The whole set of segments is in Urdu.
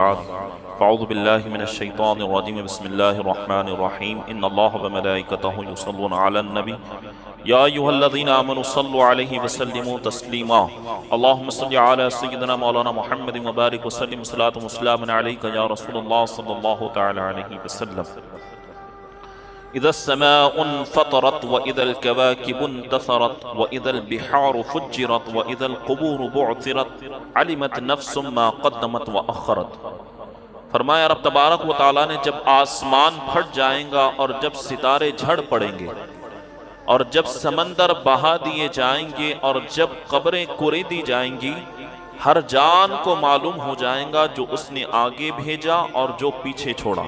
فاعوذ باللہ من الشیطان الرجیم بسم اللہ الرحمن الرحیم ان اللہ وملائکتہ یصلون علی النبی یا ایھا الذین آمنوا صلوا علیہ وسلموا تسلیما اللہم صل علی سیدنا مولانا محمد وبارک وسلم صلاۃ وسلام علیک یا رسول اللہ صلی اللہ تعالی علیہ وسلم اذا السماء انفطرت واذا الكواكب انتثرت واذا البحار فجرت واذا القبور بعثرت علمت نفس ما قدمت واخرت۔ فرمایا رب تبارک و تعالیٰ نے جب آسمان پھٹ جائیں گا اور جب ستارے جھڑ پڑیں گے اور جب سمندر بہا دیے جائیں گے اور جب قبریں کوڑی دی جائیں گی، ہر جان کو معلوم ہو جائیں گا جو اس نے آگے بھیجا اور جو پیچھے چھوڑا۔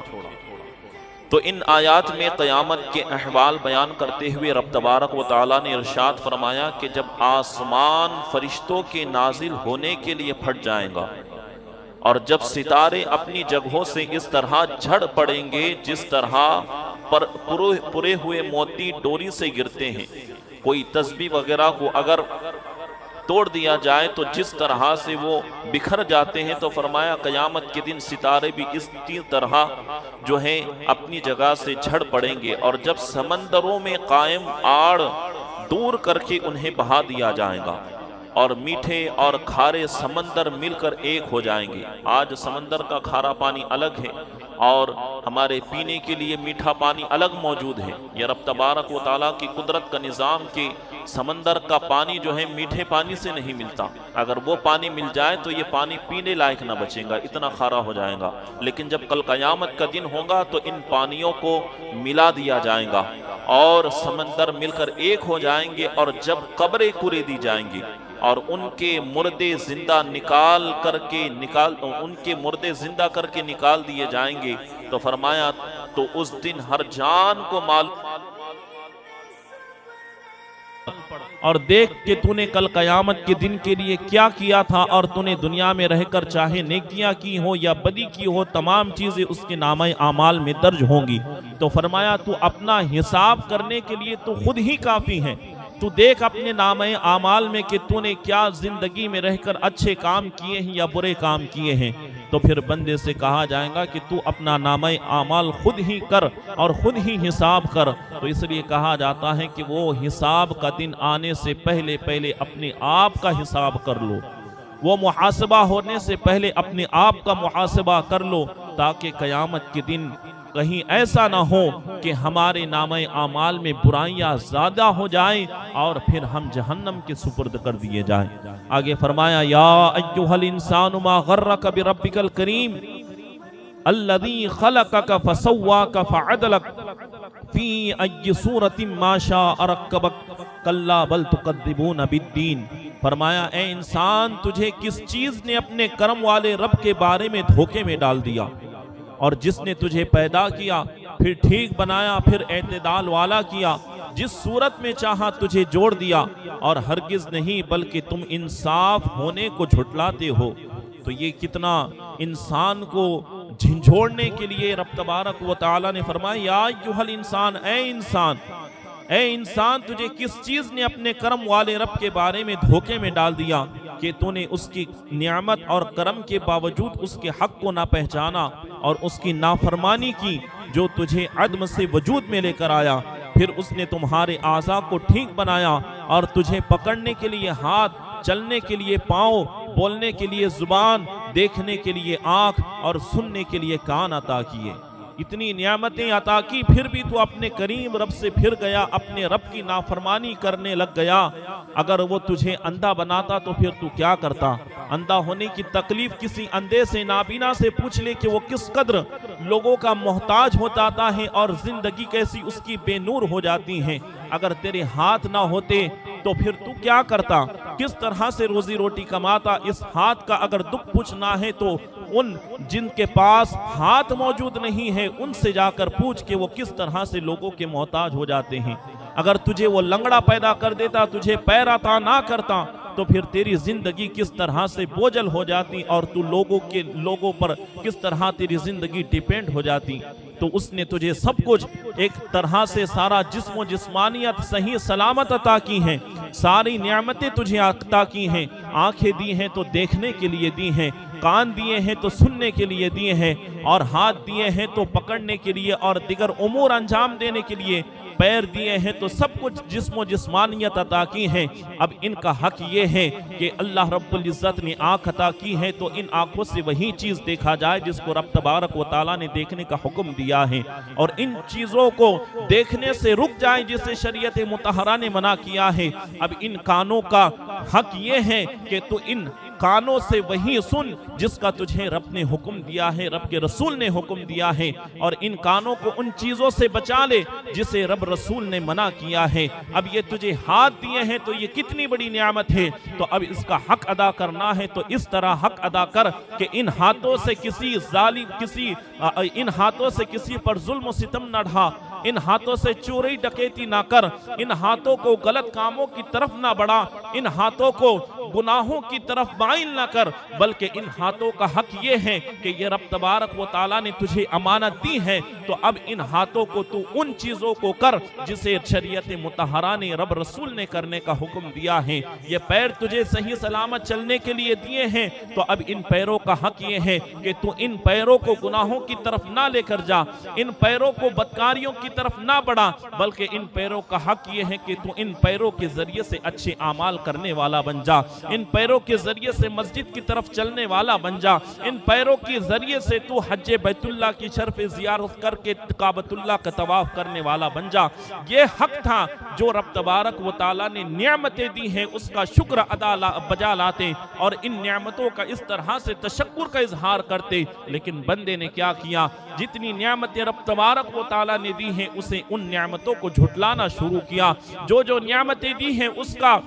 تو ان آیات میں قیامت کے احوال بیان کرتے ہوئے رب تبارک و تعالیٰ نے ارشاد فرمایا کہ جب آسمان فرشتوں کے نازل ہونے کے لیے پھٹ جائیں گا اور جب ستارے اپنی جگہوں سے اس طرح جھڑ پڑیں گے جس طرح پورے ہوئے موتی ڈوری سے گرتے ہیں، کوئی تسبیح وغیرہ کو اگر توڑ دیا جائے تو جس طرح سے وہ بکھر جاتے ہیں، تو فرمایا قیامت کے دن ستارے بھی اس طرح جو ہیں اپنی جگہ سے جھڑ پڑیں گے، اور جب سمندروں میں قائم آڑ دور کر کے انہیں بہا دیا جائے گا اور میٹھے اور کھارے سمندر مل کر ایک ہو جائیں گے۔ آج سمندر کا کھارا پانی الگ ہے اور ہمارے پینے کے لیے میٹھا پانی الگ موجود ہے۔ یہ رب تبارک و تعالیٰ کی قدرت کا نظام کہ سمندر کا پانی جو ہے میٹھے پانی سے نہیں ملتا، اگر وہ پانی مل جائے تو یہ پانی پینے لائق نہ بچے گا، اتنا کھارا ہو جائے گا۔ لیکن جب کل قیامت کا دن ہوگا تو ان پانیوں کو ملا دیا جائے گا اور سمندر مل کر ایک ہو جائیں گے، اور جب قبریں کوڑے دی جائیں گی اور ان کے مردے زندہ کر کے نکال دیے جائیں گے، تو فرمایا تو اس دن ہر جان کو اور دیکھ کہ تو نے کل قیامت کے دن کے لیے کیا کیا تھا، اور تو نے دنیا میں رہ کر چاہے نیکیاں کی ہو یا بدی کی ہو، تمام چیزیں اس کے نامہ اعمال میں درج ہوں گی۔ تو فرمایا تو اپنا حساب کرنے کے لیے تو خود ہی کافی ہے، تو دیکھ اپنے نامہ اعمال میں کہ تو نے کیا زندگی میں رہ کر اچھے کام کیے ہیں یا برے کام کیے ہیں۔ تو پھر بندے سے کہا جائے گا کہ تو اپنا نامہ اعمال خود ہی کر اور خود ہی حساب کر۔ تو اس لیے کہا جاتا ہے کہ وہ حساب کا دن آنے سے پہلے اپنے آپ کا حساب کر لو، وہ محاسبہ ہونے سے پہلے اپنے آپ کا محاسبہ کر لو، تاکہ قیامت کے دن کہیں ایسا نہ ہو کہ ہمارے نامہ اعمال میں برائیاں زیادہ ہو جائیں اور پھر ہم جہنم کے سپرد کر دیے جائیں۔ آگے فرمایا یا ایھا الانسان ما غرک بربک الکریم الذی خلقک فسواک فعدلک فی ای صورت ما شاء رکبک کلا بل تکذبون بالدین۔ فرمایا اے انسان، تجھے کس چیز نے اپنے کرم والے رب کے بارے میں دھوکے میں ڈال دیا؟ اور جس نے تجھے پیدا کیا، پھر ٹھیک بنایا، پھر اعتدال والا کیا، جس صورت میں چاہا تجھے جوڑ دیا، اور ہرگز نہیں بلکہ تم انصاف ہونے کو جھٹلاتے ہو۔ تو یہ کتنا انسان کو جھنجھوڑنے کے لیے رب تبارک و تعالیٰ نے فرمایا یا ایھا الانسان، اے انسان تجھے کس چیز نے اپنے کرم والے رب کے بارے میں دھوکے میں ڈال دیا کہ تو نے اس کی نعمت اور کرم کے باوجود اس کے حق کو نہ پہچانا اور اس کی نافرمانی کی جو تجھے عدم سے وجود میں لے کر آیا۔ پھر اس نے تمہارے اعضاء کو ٹھیک بنایا اور تجھے پکڑنے کے لیے ہاتھ، چلنے کے لیے پاؤں، بولنے کے لیے زبان، دیکھنے کے لیے آنکھ اور سننے کے لیے کان عطا کیے۔ اتنی نعمتیں عطا کی، پھر بھی تو اپنے کریم رب سے پھر گیا، اپنے رب کی نافرمانی کرنے لگ گیا۔ اگر وہ تجھے اندھا بناتا تو پھر تو کیا کرتا؟ اندھا ہونے کی تکلیف کسی اندھے سے، نابینا سے پوچھ لے کہ وہ کس قدر لوگوں کا محتاج ہو جاتا ہے اور زندگی کیسی اس کی بے نور ہو جاتی ہیں۔ اگر تیرے ہاتھ نہ ہوتے تو پھر تو کیا کرتا؟ کس طرح سے روزی روٹی کماتا؟ اس ہاتھ کا اگر دکھ پوچھنا ہے تو ان جن کے پاس ہاتھ موجود نہیں ہے ان سے جا کر پوچھ کہ وہ کس طرح سے لوگوں کے محتاج ہو جاتے ہیں۔ اگر تجھے وہ لنگڑا پیدا کر دیتا، تجھے پیر عطا نہ کرتا، تو پھر تیری زندگی کس طرح سے بوجھل ہو جاتی اور تو لوگوں پر کس طرح تیری زندگی ڈیپینڈ ہو جاتی۔ تو اس نے تجھے سب کچھ ایک طرح سے سارا جسم و جسمانیت صحیح سلامت عطا کی ہیں، ساری نعمتیں تجھے عطا کی ہیں، آنکھیں دی ہیں تو دیکھنے کے لیے دی ہیں، کان دیے ہیں تو سننے کے لیے دیے ہیں، اور ہاتھ دیے ہیں تو پکڑنے کے لیے اور دیگر امور انجام دینے کے لیے، پیر دیے ہیں تو سب کچھ جسم و جسمانیت عطا کی ہیں۔ اب ان کا حق یہ ہے کہ اللہ رب العزت نے آنکھ عطا کی ہے تو ان آنکھوں سے وہی چیز دیکھا جائے جس کو رب تبارک و تعالیٰ نے دیکھنے کا حکم دیا ہے، اور ان چیزوں کو دیکھنے سے رک جائے جسے شریعت مطہرہ نے منع کیا ہے۔ اب ان کانوں کا حق یہ ہے کہ تو ان کانوں سے وہی سن جس کا تجھے رب نے حکم دیا ہے، رب کے رسول نے حکم دیا ہے، اور ان کانوں کو ان چیزوں سے بچا لے جسے رب رسول نے منع کیا ہے۔ اب یہ تجھے ہاتھ دیے ہیں تو یہ کتنی بڑی نعمت ہے، تو اب اس کا حق ادا کرنا ہے تو اس طرح حق ادا کر کہ ان ہاتھوں سے کسی ظالم ان ہاتھوں سے کسی پر ظلم و ستم نہ ڈھا، ان ہاتھوں سے چوری ڈکیتی نہ کر، ان ہاتھوں کو غلط کاموں کی طرف نہ بڑھا، ان ہاتھوں کو گناہوں کی طرف مائل نہ کر، بلکہ ان ہاتھوں کا حق یہ ہے کہ یہ رب تبارک و تعالیٰ نے تجھے امانت دی ہے، تو اب ان ہاتھوں کو تو ان چیزوں کو کر جسے شریعت مطہرہ نے رب رسول نے کرنے کا حکم دیا ہے۔ یہ پیر تجھے صحیح سلامت چلنے کے لیے دیے ہیں، تو اب ان پیروں کا حق یہ ہے کہ تو ان پیروں کو گناہوں کی طرف نہ لے کر جا، ان پیروں کو بدکاریوں کی طرف نہ بڑھا، بلکہ ان پیروں کا حق یہ ہے کہ تو ان پیروں کے ذریعے سے اچھے اعمال کرنے والا بن جا، ان پیروں کے ذریعے سے مسجد کی طرف چلنے والا بن جا، ان پیروں کے ذریعے سے تو حج بیت اللہ کی شرف زیارت کر کے کعبۃ اللہ کا طواف کرنے والا بن جا۔ یہ حق تھا جو رب تبارک و تعالیٰ نے نعمتیں دی ہیں اس کا شکر بجا لاتے اور ان نعمتوں کا اس طرح سے تشکر کا اظہار کرتے، لیکن بندے نے کیا کیا؟ جتنی نعمتیں رب تبارک و تعالیٰ نے دی ہیں اسے ان نعمتوں کو جھٹلانا شروع کیا، جو نعمتیں دی ہیں اس کا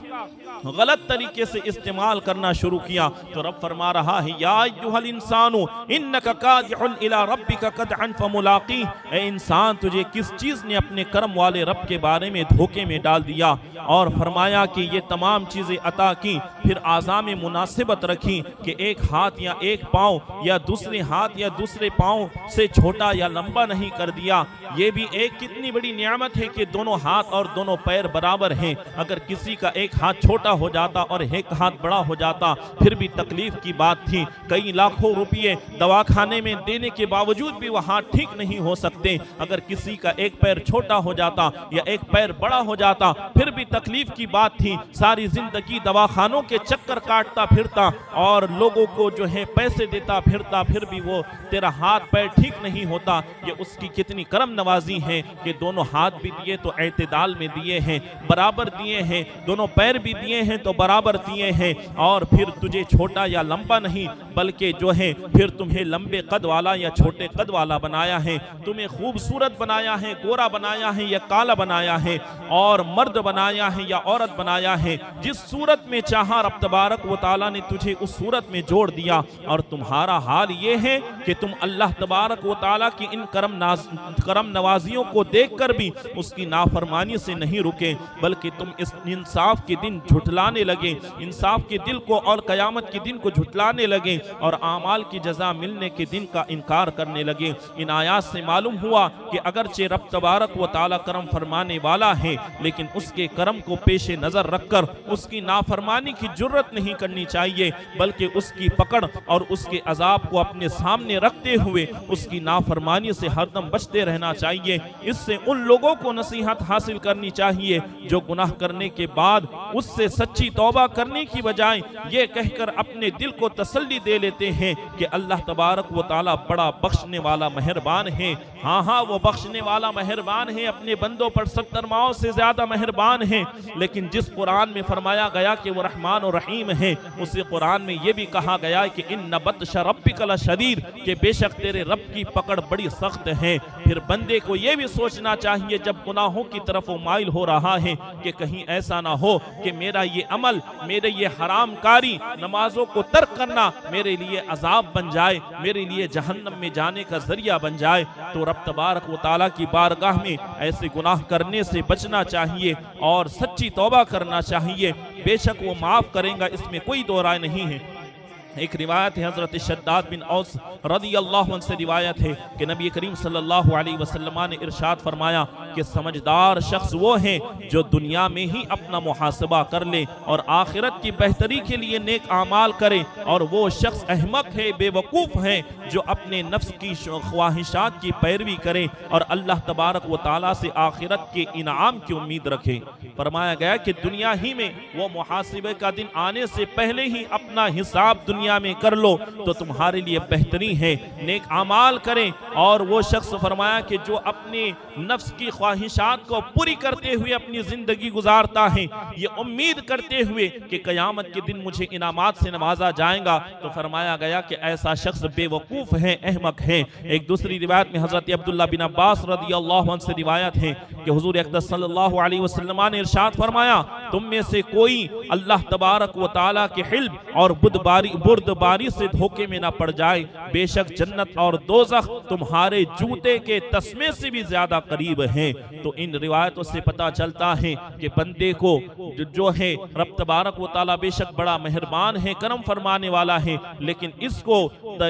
غلط طریقے سے استعمال کرنا شروع کیا۔ تو رب فرما رہا ہے یا ایھا الانسان انک کادح الی ربک قدحا فملاقیہ، اے انسان تجھے کس چیز نے اپنے کرم والے رب کے بارے میں دھوکے میں ڈال دیا، اور فرمایا کہ یہ تمام چیزیں عطا کی، پھر اعضاء میں مناسبت رکھی کہ ایک ہاتھ یا ایک پاؤں یا دوسرے ہاتھ یا دوسرے پاؤں سے چھوٹا یا لمبا نہیں کر دیا۔ یہ بھی ایک کتنی بڑی نعمت ہے کہ دونوں ہاتھ اور دونوں پیر برابر ہیں۔ اگر کسی کا ایک ہاتھ چھوٹا ہو جاتا اور ایک ہاتھ بڑا ہو جاتا پھر بھی تکلیف کی بات تھی، کئی لاکھوں روپیے دواخانے میں دینے کے باوجود بھی وہ ہاتھ ٹھیک نہیں ہو سکتے۔ اگر کسی کا ایک پیر چھوٹا ہو جاتا یا ایک پیر بڑا ہو جاتا پھر بھی تکلیف کی بات تھی، ساری زندگی دواخانوں کے چکر کاٹتا پھرتا اور لوگوں کو جو ہے پیسے دیتا پھرتا، پھر بھی وہ تیرا ہاتھ پیر ٹھیک نہیں ہوتا۔ یہ اس کی کتنی کرم نوازی ہے کہ دونوں ہاتھ بھی دیے تو اعتدال میں دیے ہیں، برابر دیے ہیں، دونوں پیر بھی دیے ہیں تو برابر دیے ہیں، اور پھر تجھے چھوٹا یا لمبا نہیں بلکہ جو ہے پھر تمہیں لمبے قد والا یا چھوٹے قد والا بنایا ہے، تمہیں خوبصورت بنایا ہے، گورا بنایا ہے یا کالا بنایا ہے، اور مرد بنایا ہے یا عورت بنایا ہے۔ جس صورت میں چاہا رب تبارک و تعالیٰ نے تجھے اس صورت میں جوڑ دیا، اور تمہارا حال یہ ہے کہ تم اللہ تبارک و تعالیٰ کی ان کرم نوازیوں کو دیکھ کر بھی اس کی نافرمانی سے نہیں رکے، بلکہ تم اس انصاف کے دن جھٹلانے لگے، انصاف کے دل کو اور قیامت کے دن کو جھٹلانے لگے، اور اعمال کی جزا ملنے کے دن کا انکار کرنے لگے۔ ان آیات سے معلوم ہوا کہ اگرچہ رب تبارک و تعالیٰ کرم فرمانے والا ہے، لیکن اس کے کرم کو پیش نظر رکھ کر اس کی نافرمانی کی جرت نہیں کرنی چاہیے، بلکہ اس کی پکڑ اور اس کے عذاب کو اپنے سامنے رکھتے ہوئے اس کی نافرمانی سے ہر دم بچتے رہنا چاہیے۔ اس سے ان لوگوں کو نصیحت حاصل کرنی چاہیے جو گناہ کرنے کے بعد اس سے سچی توبہ کرنے کی بجائے یہ کہہ کر اپنے دل کو تسلی دے لیتے ہیں کہ اللہ تبارک و تعالیٰ بڑا بخشنے والا مہربان ہے۔ ہاں وہ بخشنے والا مہربان ہے، اپنے بندوں پر 70 ماؤں سے زیادہ مہربان ہے، لیکن جس قرآن میں فرمایا گیا کہ وہ رحمان و رحیم ہے، اسی قرآن میں یہ بھی کہا گیا ہے کہ ان بطش ربک لشدید، کہ بے شک تیرے رب کی پکڑ بڑی سخت ہے۔ پھر بندے کو یہ بھی سوچنا چاہیے جب گناہوں کی طرف وہ مائل ہو رہا ہے کہ کہیں ایسا نہ ہو کہ میرا یہ عمل، میرے یہ حرام کاری، نمازوں کو ترک کرنا میرے لیے عذاب بن جائے، میرے لیے جہنم میں جانے کا ذریعہ بن جائے۔ تو رب تبارک و تعالیٰ کی بارگاہ میں ایسے گناہ کرنے سے بچنا چاہیے اور سچی توبہ کرنا چاہیے۔ بے شک وہ معاف کریں گا، اس میں کوئی دو رائے نہیں ہے۔ ایک روایت ہے حضرت شداد بن اوس رضی اللہ عنہ سے روایت ہے کہ نبی کریم صلی اللہ علیہ وسلم نے ارشاد فرمایا کہ سمجھدار شخص وہ ہیں جو دنیا میں ہی اپنا محاسبہ کر لے اور آخرت کی بہتری کے لیے نیک اعمال کرے، اور وہ شخص احمق ہے، بے وقوف ہے جو اپنے نفس کی خواہشات کی پیروی کرے اور اللہ تبارک و تعالیٰ سے آخرت کے انعام کی امید رکھے۔ فرمایا گیا کہ دنیا ہی میں وہ محاسبے کا دن آنے سے پہلے ہی اپنا حساب دنیا میں کر لو تو تمہارے لیے بہتری ہے، نیک اعمال کریں۔ اور وہ شخص فرمایا کہ جو اپنے نفس کی خواہشات کو پوری کرتے ہوئے اپنی زندگی گزارتا ہے، یہ امید کرتے ہوئے کہ قیامت کے دن مجھے انعامات سے نوازا جائے گا، تو فرمایا گیا کہ ایسا شخص بے وقوف ہے، احمق ہے۔ ایک دوسری روایت میں حضرت عبداللہ بن عباس رضی اللہ عنہ سے روایت ہے کہ حضور اقدس صلی اللہ علیہ وسلم نے ارشاد فرمایا، تم میں سے کوئی اللہ تبارک و تعالیٰ کے حلم اور بردباری سے دھوکے میں نہ پڑ جائے، بے شک جنت اور دوزخ تمہارے جوتے کے تسمے سے بھی زیادہ قریب ہیں۔ تو ان روایتوں سے پتہ چلتا ہے کہ بندے کو جو ہے رب تبارک و تعالیٰ بے شک بڑا مہربان ہے، کرم فرمانے والا ہے، لیکن اس کو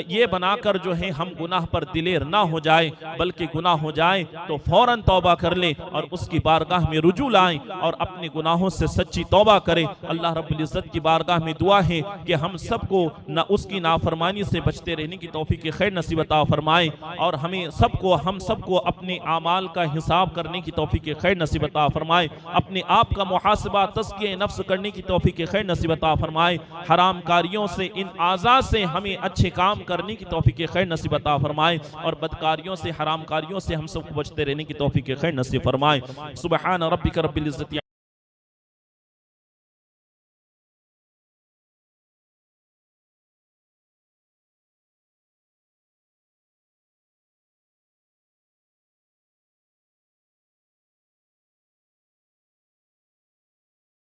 یہ بنا کر جو ہے ہم گناہ پر دلیر نہ ہو جائے، بلکہ گناہ ہو جائے تو فوراً توبہ کر لے اور اس کی بارگاہ میں رجوع لائیں اور اپنے گناہوں سے سچی توبہ کریں۔ اللہ رب العزت کی بارگاہ میں دعا ہے کہ ہم سب کو نہ اس کی نافرمانی سے بچتے رہنے کی توفیق خیر نصیب عطا فرمائے، اور ہم سب کو اپنے اعمال کا حساب کرنے کی توفیق خیر نصیب عطا فرمائے، اپنے آپ کا محاسبہ تزکیہ نفس کرنے کی توفیق خیر نصیب عطا فرمائے، حرام کاریوں سے ان اعضاء سے ہمیں اچھے کام کرنے کی توفیق خیر نصیب عطا فرمائے، اور بدکاریوں سے حرام کاریوں سے ہم سب کو بچتے رہنے کی توفیق خیر نصیب فرمائے۔ سبحان ربک رب العزت